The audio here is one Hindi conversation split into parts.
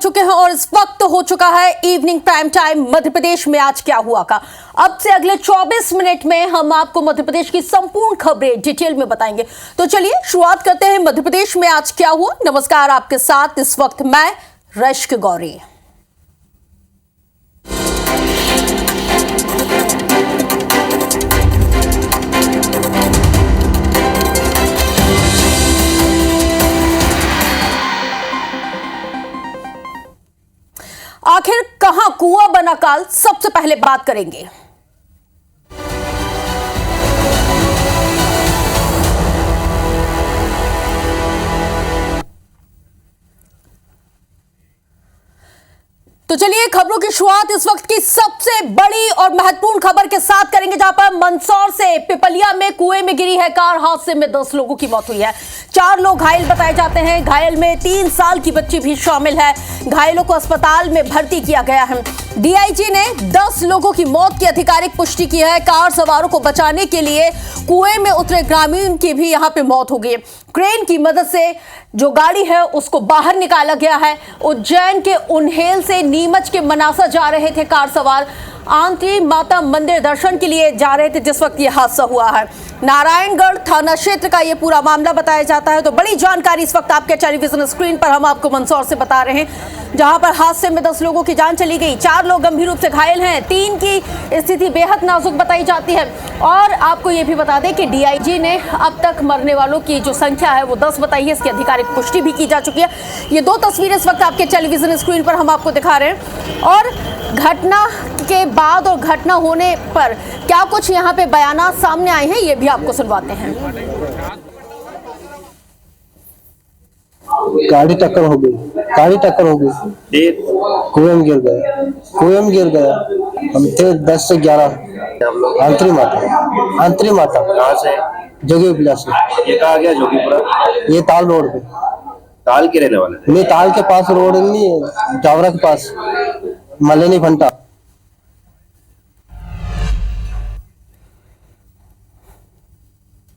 चुके हैं और इस वक्त हो चुका है evening prime time Madhya Pradesh में आज क्या हुआ का। अब से अगले 24 मिनट में हम आपको मध्य प्रदेश की संपूर्ण खबरें डिटेल में बताएंगे। तो चलिए शुरुआत करते हैं मध्य प्रदेश में आज क्या हुआ। नमस्कार, आपके साथ इस वक्त मैं रश्क गौरी। आखिर कहां कुआं बना काल, सबसे पहले बात करेंगे। तो चलिए खबरों की शुरुआत इस वक्त की सबसे बड़ी और महत्वपूर्ण खबर के साथ करेंगे, जहां पर मंदसौर से पिपलिया में कुएं में गिरी है कार। हादसे में 10 लोगों की मौत हुई है, 4 लोग घायल बताए जाते हैं। घायल में 3 साल की बच्ची भी शामिल है। घायलों को अस्पताल में भर्ती किया गया है। डीआईजी ने 10 लोगों की मौत की आधिकारिक पुष्टि की है। कार सवारों को बचाने के लिए कुएं में उतरे ग्रामीण की भी यहां पे मौत हो गई। क्रेन की मदद से जो गाड़ी है उसको बाहर निकाला गया है। उज्जैन के उन्हेल से नीमच के मनासा जा रहे थे कार सवार। आंटी माता मंदिर दर्शन के लिए जा रहे थे जिस वक्त यह हादसा हुआ है। नारायणगढ़ थाना क्षेत्र का यह पूरा मामला बताया जाता है। तो बड़ी जानकारी इस वक्त आपके टेलीविजन स्क्रीन पर हम आपको मंदसौर से बता रहे हैं, जहां पर हादसे में 10 लोगों की जान चली गई, 4 लोग गंभीर रूप से घायल हैं, 3 की स्थिति बेहद नाजुक बताई जाती है। और आपको यह भी बता दें कि डीआईजी ने अब तक मरने वालों की जो संख्या है वो 10 बताई है। इसकी आधिकारिक पुष्टि भी की जा चुकी है। ये 2 तस्वीरें इस वक्त आपके टेलीविजन स्क्रीन पर हम आपको दिखा रहे हैं। और घटना के बाद और घटना होने पर क्या कुछ यहाँ पे बयानात सामने आए हैं, ये भी आपको सुनवाते हैं। गाड़ी टक्कर हो गई, कुएं में गिर गया। हम थे 10 से 11। आंतरी माता कहाँ से? जोगीपुरा से। ये कहाँ गया जोगीपुरा? ये ताल रोड पे। ताल के रहने वाले? नहीं, ताल के पास रोड नहीं है, जावरा के पास मलेनी फंटा।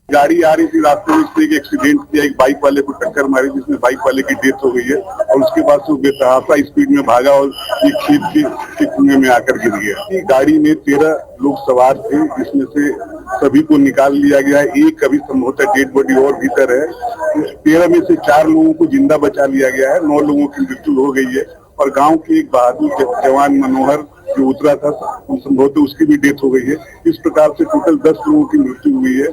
गाड़ी आ रही थी, रास्ते में उसने एक एक्सीडेंट किया, एक बाइक वाले को टक्कर मारी जिसमें बाइक वाले की डेथ हो गई है। और उसके बाद से बेतहाशा स्पीड में भागा और ये खेत के कुएं में आकर गिर गया। गाड़ी में 13 लोग सवार थे, जिसमें से सभी को निकाल लिया गया है। एक अभी संभवतः डेड बॉडी और भीतर है। 13 में से 4 लोगों को जिंदा बचा लिया गया है, 9 लोगों की मृत्यु हो गई है। और गाँव के एक बहादुर जवान मनोहर जो उतरा था, संभवतः उसकी भी डेथ हो गई है। इस प्रकार से टोटल 10 लोगों की मृत्यु हुई है।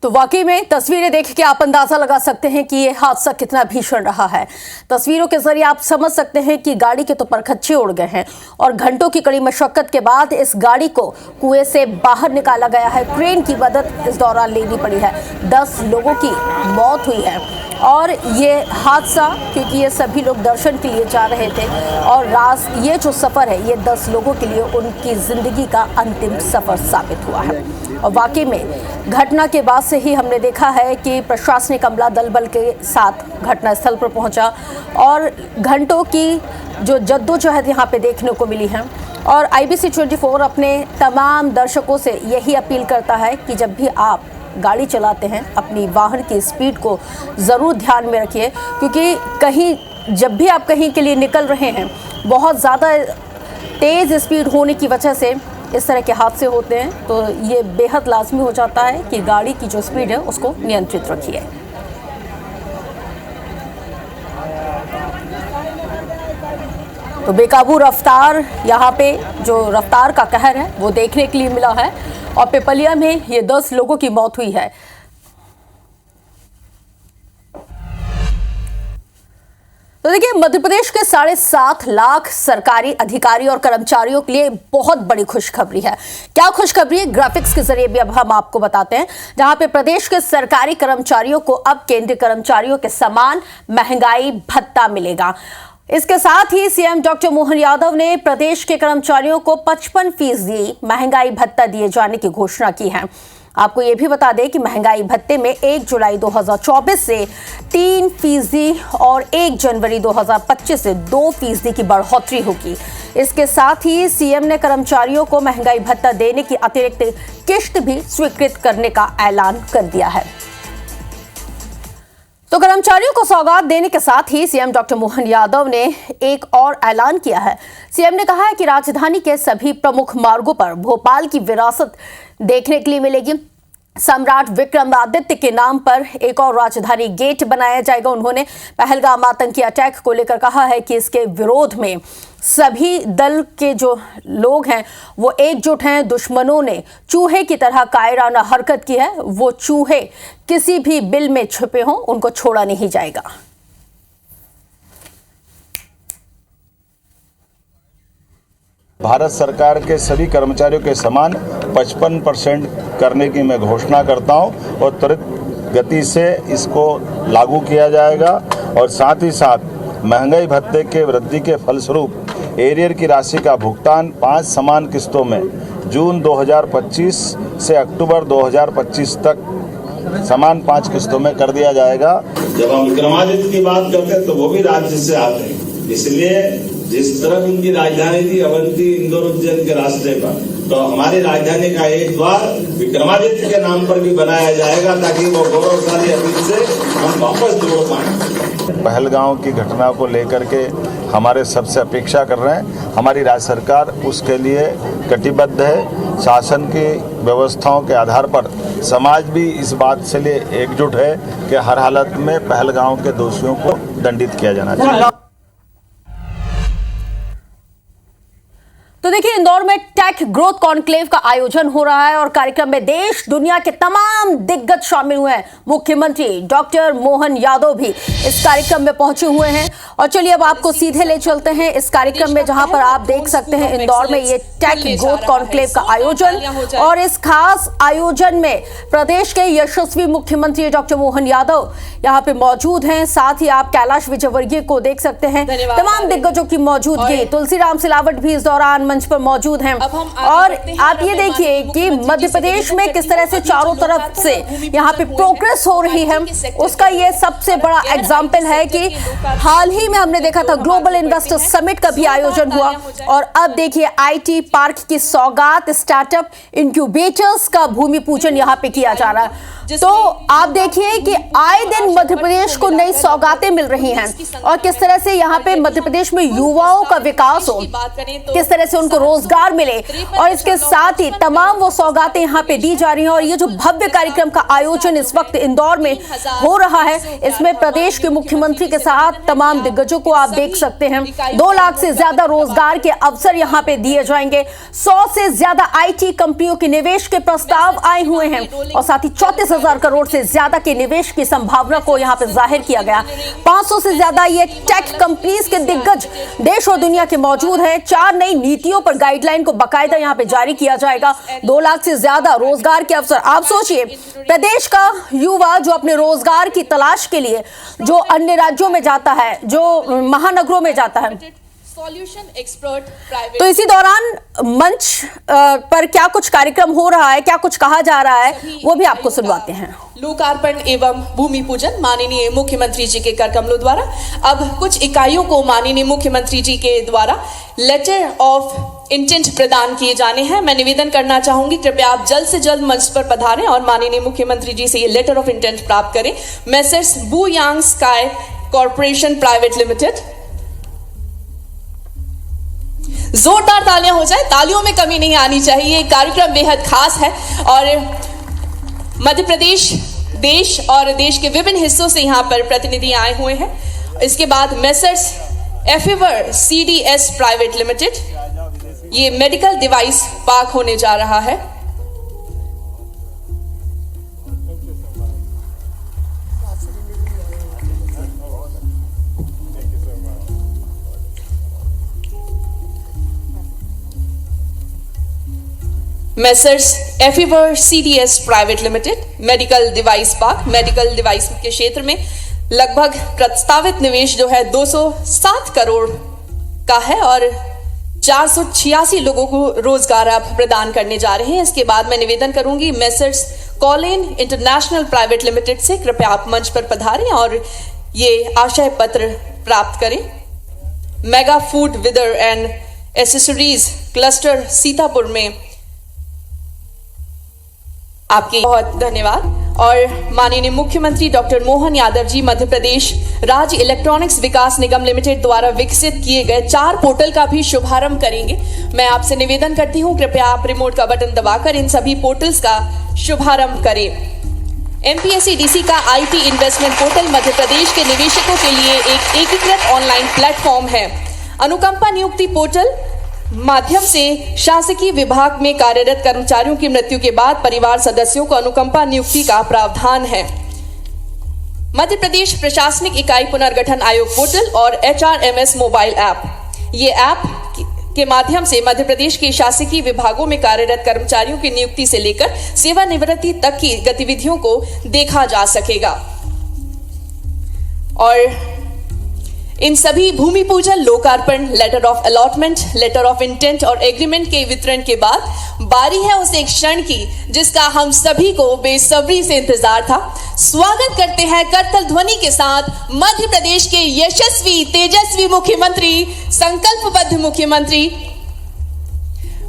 तो वाकई में तस्वीरें देख के आप अंदाजा लगा सकते हैं कि यह हादसा कितना भीषण रहा है। तस्वीरों के जरिए आप समझ सकते हैं कि गाड़ी के तो परखच्चे उड़ गए हैं और घंटों की कड़ी मशक्कत के बाद इस गाड़ी को कुएं से बाहर निकाला गया है। क्रेन की मदद इस दौरान लेनी पड़ी है। 10 लोगों की मौत हुई है और ये हादसा, क्योंकि ये सभी लोग दर्शन के लिए जा रहे थे और ये जो सफ़र है ये 10 लोगों के लिए उनकी ज़िंदगी का अंतिम सफ़र साबित हुआ है। और वाकई में घटना के बाद से ही हमने देखा है कि प्रशासनिक अमला दल बल के साथ घटनास्थल पर पहुंचा और घंटों की जो जद्दोजहद यहाँ पे देखने को मिली है। और IBC 24 अपने तमाम दर्शकों से यही अपील करता है कि जब भी आप गाड़ी चलाते हैं अपनी वाहन की स्पीड को ज़रूर ध्यान में रखिए, क्योंकि जब भी आप कहीं के लिए निकल रहे हैं बहुत ज़्यादा तेज़ स्पीड होने की वजह से इस तरह के हादसे होते हैं। तो ये बेहद लाजमी हो जाता है कि गाड़ी की जो स्पीड है उसको नियंत्रित रखिए। तो बेकाबू रफ्तार, यहाँ पे जो रफ्तार का कहर है वो देखने के लिए मिला है और पिपलिया में ये 10 लोगों की मौत हुई है। तो देखिए, मध्य प्रदेश के 7.5 लाख सरकारी अधिकारी और कर्मचारियों के लिए बहुत बड़ी खुशखबरी है। क्या खुशखबरी है, ग्राफिक्स के जरिए भी अब हम आपको बताते हैं, जहां पे प्रदेश के सरकारी कर्मचारियों को अब केंद्रीय कर्मचारियों के समान महंगाई भत्ता मिलेगा। इसके साथ ही सीएम डॉक्टर मोहन यादव ने प्रदेश के कर्मचारियों को 55% महंगाई भत्ता दिए जाने की घोषणा की है। आपको ये भी बता दें कि महंगाई भत्ते में 1 जुलाई 2024 से 3% और 1 जनवरी 2025 से 2% की बढ़ोतरी होगी। इसके साथ ही सीएम ने कर्मचारियों को महंगाई भत्ता देने की अतिरिक्त किश्त भी स्वीकृत करने का ऐलान कर दिया है। तो कर्मचारियों को सौगात देने के साथ ही सीएम डॉक्टर मोहन यादव ने एक और ऐलान किया है। सीएम ने कहा है कि राजधानी के सभी प्रमुख मार्गों पर भोपाल की विरासत देखने के लिए मिलेगी। सम्राट विक्रमादित्य के नाम पर एक और राजधानी गेट बनाया जाएगा। उन्होंने पहलगाम आतंकी अटैक को लेकर कहा है कि इसके विरोध में सभी दल के जो लोग हैं वो एकजुट हैं। दुश्मनों ने चूहे की तरह कायराना हरकत की है। वो चूहे किसी भी बिल में छुपे हों, उनको छोड़ा नहीं जाएगा। भारत सरकार के सभी कर्मचारियों के समान 55% करने की मैं घोषणा करता हूं और त्वरित गति से इसको लागू किया जाएगा। और साथ ही साथ महंगाई भत्ते के वृद्धि के फलस्वरूप एरियर की राशि का भुगतान 5 समान किस्तों में जून 2025 से अक्टूबर 2025 तक समान 5 किस्तों में कर दिया जाएगा। जब हम विक्रमादित्य की बात करते हैं तो वो भी राज्य से आते हैं, इसलिए जिस तरह उनकी राजधानी थी अवंती इंदौर उज्जैन के रास्ते पर, तो हमारी राजधानी का एक द्वार विक्रमादित्य के नाम पर भी बनाया जाएगा ताकि वो गौरवशाली अतीत से हम वापस जोड़ पाएं। पहलगाम की घटना को लेकर के हमारे सबसे अपेक्षा कर रहे हैं। हमारी राज्य सरकार उसके लिए कटिबद्ध है। शासन की व्यवस्थाओं के आधार पर समाज भी इस बात से लिए एकजुट है कि हर हालत में पहलगाम के दोषियों को दंडित किया जाना चाहिए। तो देखिए, इंदौर में टेक ग्रोथ कॉन्क्लेव का आयोजन हो रहा है और कार्यक्रम में देश दुनिया के तमाम दिग्गज शामिल हुए हैं। मुख्यमंत्री डॉक्टर मोहन यादव भी इस कार्यक्रम में पहुंचे हुए हैं। और चलिए अब आपको सीधे ले चलते हैं इस कार्यक्रम में, जहां पर आप देख सकते हैं इंदौर में ये टेक ग्रोथ कॉन्क्लेव का आयोजन। और इस खास आयोजन में प्रदेश के यशस्वी मुख्यमंत्री डॉक्टर मोहन यादव यहाँ पे मौजूद हैं। साथ ही आप कैलाश विजयवर्गीय को देख सकते हैं। तमाम दिग्गजों की मौजूदगी, तुलसीराम सिलावट भी इस दौरान मंच पर मौजूद हैं। और आप ये देखिए कि मध्य प्रदेश में किस तरह से चारों तरफ से यहाँ पे प्रोग्रेस हो रही है, उसका ये सबसे बड़ा एग्जाम्पल है कि हाल ही में हमने देखा था ग्लोबल इन्वेस्टर समिट का भी आयोजन हुआ। और अब देखिए आईटी पार्क की सौगात, स्टार्टअप इंक्यूबेटर्स का भूमि पूजन यहाँ पे किया जा रहा है। तो आप देखिए कि आए दिन मध्य प्रदेश को नई सौगातें मिल रही हैं और किस तरह से यहाँ पे मध्य प्रदेश में युवाओं का विकास हो, किस तरह से उनको रोजगार मिले। और इसके साथ ही तमाम वो सौगातें यहाँ पे दी जा रही हैं। और ये जो भव्य कार्यक्रम का आयोजन इस वक्त इंदौर में हो रहा है, इसमें प्रदेश के मुख्यमंत्री के साथ तमाम दिग्गजों को आप देख सकते हैं। 2 लाख से ज्यादा रोजगार के अवसर यहाँ पे दिए जाएंगे। 100 से ज्यादा IT कंपनियों के निवेश के प्रस्ताव आए हुए हैं और साथ ही 34,000 करोड़ से ज्यादा के निवेश की संभावना को यहाँ पे जाहिर किया गया। 500 से ज्यादा ये टेक कंपनीज के दिग्गज देश और दुनिया के मौजूद हैं। 4 नई नीतियों पर गाइडलाइन को बाकायदा यहाँ पे जारी किया जाएगा। 2 लाख से ज्यादा रोजगार के अवसर। आप सोचिए, प्रदेश का युवा जो अपने रोजगार की तलाश के लिए जो अन्य राज्यों में जाता है, जो महानगरों में जाता है, तो इसी दौरान मंच पर क्या कुछ कार्यक्रम हो रहा है, क्या कुछ कहा जा रहा है, वो भी आपको सुनवाते हैं। लोकार्पण एवं भूमि पूजन माननीय मुख्यमंत्री जी के कर कमलों द्वारा। अब कुछ इकाइयों को माननीय मुख्यमंत्री जी के द्वारा लेटर ऑफ इंटेंट प्रदान किए जाने हैं। मैं निवेदन करना चाहूंगी, कृपया आप जल्द से जल्द मंच पर पधारें और माननीय मुख्यमंत्री जी से ये लेटर ऑफ इंटेंट प्राप्त करें। मेसर्स बू यांग स्काई कॉर्पोरेशन प्राइवेट लिमिटेड। जोरदार तालियां हो जाए, तालियों में कमी नहीं आनी चाहिए। कार्यक्रम बेहद खास है और मध्य प्रदेश, देश और देश के विभिन्न हिस्सों से यहाँ पर प्रतिनिधि आए हुए हैं। इसके बाद मेसर्स एफेवर CDS प्राइवेट लिमिटेड, ये मेडिकल डिवाइस पार्क होने जा रहा है। मेसर्स एफेवर CDS private limited, medical device park. Medical device के क्षेत्र में लगभग प्रस्तावित निवेश जो है 207 करोड़ का है और 486 लोगों को रोजगार आप प्रदान करने जा रहे हैं। इसके बाद मैं निवेदन करूंगी messrs Colin international private limited से, कृपया आप मंच पर पधारें और ये आशय पत्र प्राप्त करें। Mega footwear and accessories cluster Sitapur में आपकी बहुत धन्यवाद। और माननीय मुख्यमंत्री डॉक्टर मोहन यादव जी मध्य प्रदेश राज्य इलेक्ट्रॉनिक्स विकास निगम लिमिटेड द्वारा विकसित किए गए 4 पोर्टल का भी शुभारंभ करेंगे। मैं आपसे निवेदन करती हूं, कृपया आप रिमोट का बटन दबाकर इन सभी पोर्टल्स का शुभारंभ करें। एमपीएससी का IT investment portal Madhya Pradesh के निवेशकों के लिए एक एकीकृत ऑनलाइन प्लेटफॉर्म है। अनुकंपा नियुक्ति पोर्टल माध्यम से शासकीय विभाग में कार्यरत कर्मचारियों की मृत्यु के बाद परिवार सदस्यों को अनुकंपा नियुक्ति का प्रावधान है। मध्य प्रदेश प्रशासनिक इकाई पुनर्गठन आयोग पोर्टल और HRMS मोबाइल ऐप, ये ऐप के माध्यम से मध्य प्रदेश के शासकीय विभागों में कार्यरत कर्मचारियों की नियुक्ति से लेकर सेवानिवृत्ति तक की गतिविधियों को देखा जा सकेगा। और इन सभी भूमि पूजन, लोकार्पण, letter of allotment, letter of intent और एग्रीमेंट के वितरण के बाद बारी है उस एक क्षण की जिसका हम सभी को बेसब्री से इंतजार था। स्वागत करते हैं करतल ध्वनि के साथ मध्य प्रदेश के यशस्वी तेजस्वी मुख्यमंत्री, संकल्पबद्ध मुख्यमंत्री।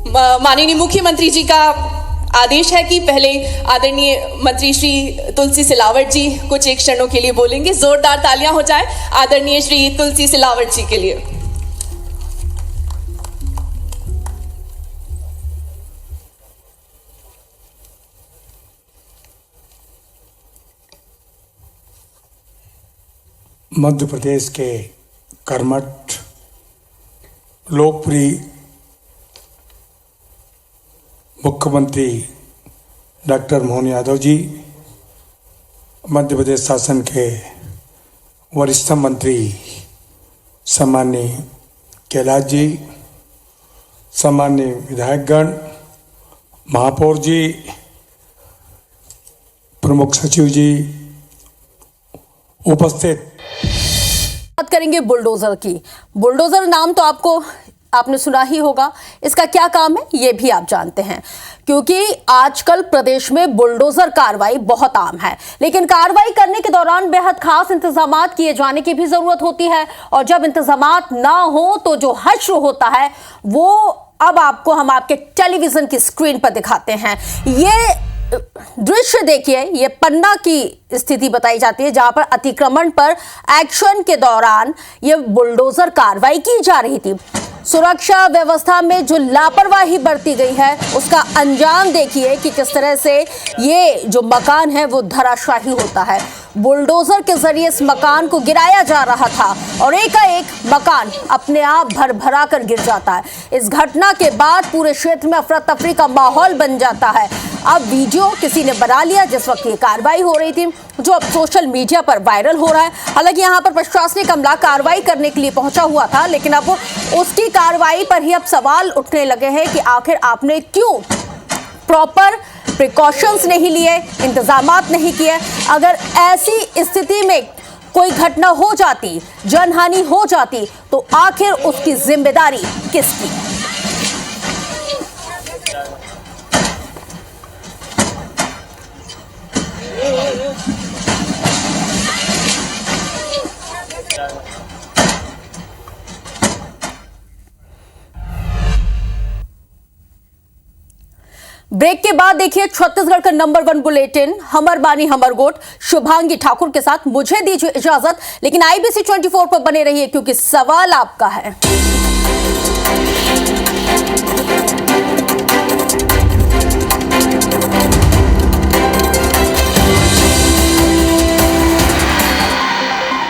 माननीय मुख्यमंत्री जी का आदेश है कि पहले आदरणीय मंत्री श्री तुलसी सिलावट जी कुछ एक क्षणों के लिए बोलेंगे। जोरदार तालियां हो जाए आदरणीय श्री तुलसी सिलावट जी के लिए। मध्य प्रदेश के कर्मठ, लोकप्रिय मुख्यमंत्री डॉक्टर मोहन यादव जी, मध्य प्रदेश शासन के वरिष्ठ मंत्री सम्माननीय कैलाश जी, सम्माननीय विधायकगण, महापौर जी, प्रमुख सचिव जी, उपस्थित। बात करेंगे बुलडोजर की। बुलडोजर नाम तो आपने सुना ही होगा। इसका क्या काम है ये भी आप जानते हैं, क्योंकि आजकल प्रदेश में बुलडोजर कार्रवाई बहुत आम है। लेकिन कार्रवाई करने के दौरान बेहद खास इंतजामात किए जाने की भी जरूरत होती है, और जब इंतजामात ना हो तो जो हश्र होता है वो अब हम आपके टेलीविजन की स्क्रीन पर दिखाते हैं। ये दृश्य देखिए, ये पन्ना की स्थिति बताई जाती है जहां पर अतिक्रमण पर एक्शन के दौरान ये बुलडोजर कार्रवाई की जा रही थी। सुरक्षा व्यवस्था में जो लापरवाही बरती गई है उसका अंजाम देखिए कि किस तरह से ये जो मकान है वो धराशाही होता है। बुलडोजर के जरिए इस मकान को गिराया जा रहा था और एकाएक मकान अपने आप भरभरा कर गिर जाता है। इस घटना के बाद पूरे क्षेत्र में अफरा तफरी का माहौल बन जाता है। अब वीडियो किसी ने बना लिया जिस वक्त ये कार्रवाई हो रही थी, जो अब सोशल मीडिया पर वायरल हो रहा है। हालांकि यहाँ पर प्रशासनिक अमला कार्रवाई करने के लिए पहुंचा हुआ था, लेकिन अब उसकी कार्रवाई पर ही अब सवाल उठने लगे हैं कि आखिर आपने क्यों प्रॉपर प्रिकॉशंस नहीं लिए, इंतजामात नहीं किए। अगर ऐसी स्थिति में कोई घटना हो जाती, जनहानि हो जाती, तो आखिर उसकी जिम्मेदारी किसकी? ब्रेक के बाद देखिए छत्तीसगढ़ का नंबर 1 बुलेटिन हमर बानी हमर गोट शुभांगी ठाकुर के साथ। मुझे दीजिए इजाजत, लेकिन IBC 24 पर बने रहिए क्योंकि सवाल आपका है।